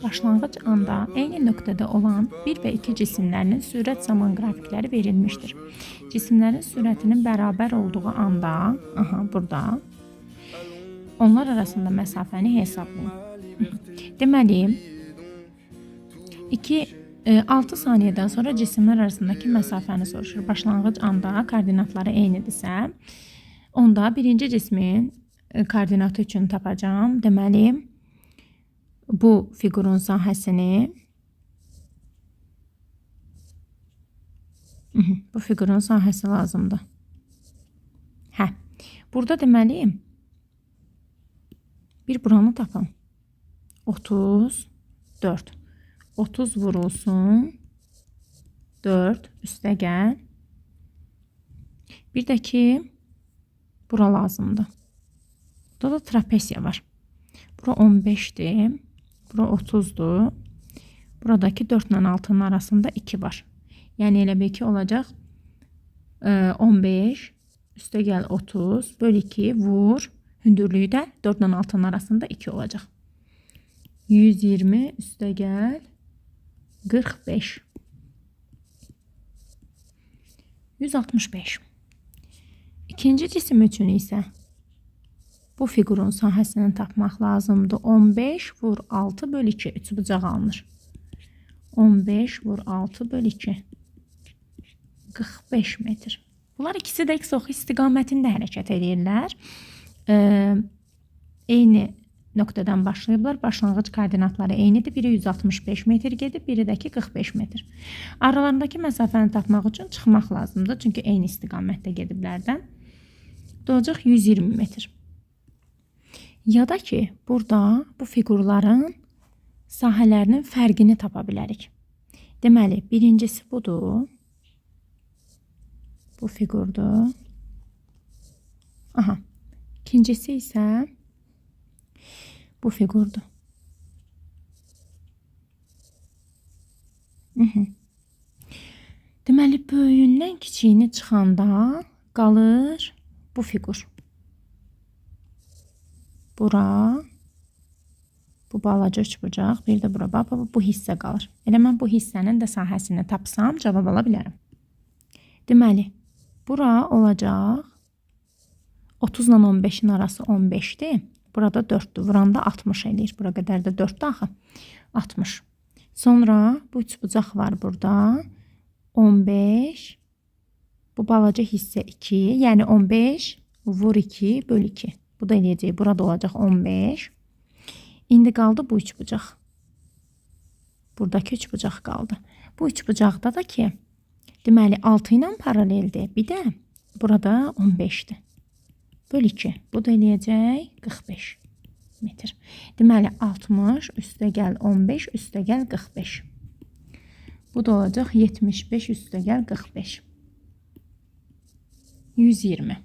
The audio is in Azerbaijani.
Başlanğıc anda eyni nöqtədə olan 1 və 2 cisimlərinin sürət zaman qrafikləri verilmişdir. Cisimlərin sürətinin bərabər olduğu anda, burada onlar arasında məsafəni hesablayın. Deməli, 6 saniyədən sonra cisimlər arasındakı məsafəni soruşur. Başlanğıc anda koordinatları eynidirsə, onda birinci cismin koordinatı üçün tapacağım. Deməli, bu fiqurun sahəsini bu fiqurun sahəsi lazımdır. Burada deməli bir buranı tapam. 34. 30 vurulsun 4 üstə gəl. Bir də ki bura lazımdır. Burada da trapesiya var. Bura 15'dir. Bura 30'dur. Buradaki 4 ilə 6'nın arasında 2 var. Yəni elə bil ki olacaq 15 üstə gəl 30 böl 2 vur. Hündürlüyü də 4 ilə 6'nın arasında 2 olacaq. 120 üstə gəl 45. 165. İkinci cisim üçün isə bu fiqurun sahəsini tapmaq lazımdır. 15 vur 6 böl 2. 3 bucaq alınır. 15 vur 6 böl 2. 45 metr. Bunlar ikisi də x-ox istiqamətində hərəkət edirlər. Eyni nöqtədən başlayıblar. Başlanğıc koordinatları eynidir. Biri 165 metr gedib, biri də ki 45 metr. Aralarındakı məsafəni tapmaq üçün çıxmaq lazımdır. Çünki eyni istiqamətdə gediblərdən. Doğacaq 120 metr. Ya da ki, burada bu fiqurların sahələrinin fərqini tapa bilərik. Deməli, birincisi budur. Bu fiqurdur. İkincisi isə bu fiqurdur. Deməli, böyüyündən kiçiyini çıxanda qalır bu fiqur. Bura, bu balaca üçbucaq, bir də bura, bu hissə qalır. Elə mən bu hissənin də sahəsini tapsam, cavab ala bilərəm. Deməli, bura olacaq 30 ilə 15'in arası 15'dir. Burada 4'dür. Vuranda 60 eləyir. Bura qədər də 4'dür axı. 60. Sonra bu üçbucaq var burada. 15. Bu balaca hissə 2. Yəni 15 vur 2 böl 2. Bu da eləyəcək. Burada olacaq 15. İndi qaldı bu üçbucaq. Buradakı üçbucaq qaldı. Bu üçbucaqda da ki, deməli 6 ilə paraleldir. Bir də burada 15'dir. Böl 2. Bu da eləyəcək 45 metr. Deməli 60 üstə gəl 15 üstə gəl 45. Bu da olacaq 75 üstə gəl 45. 120.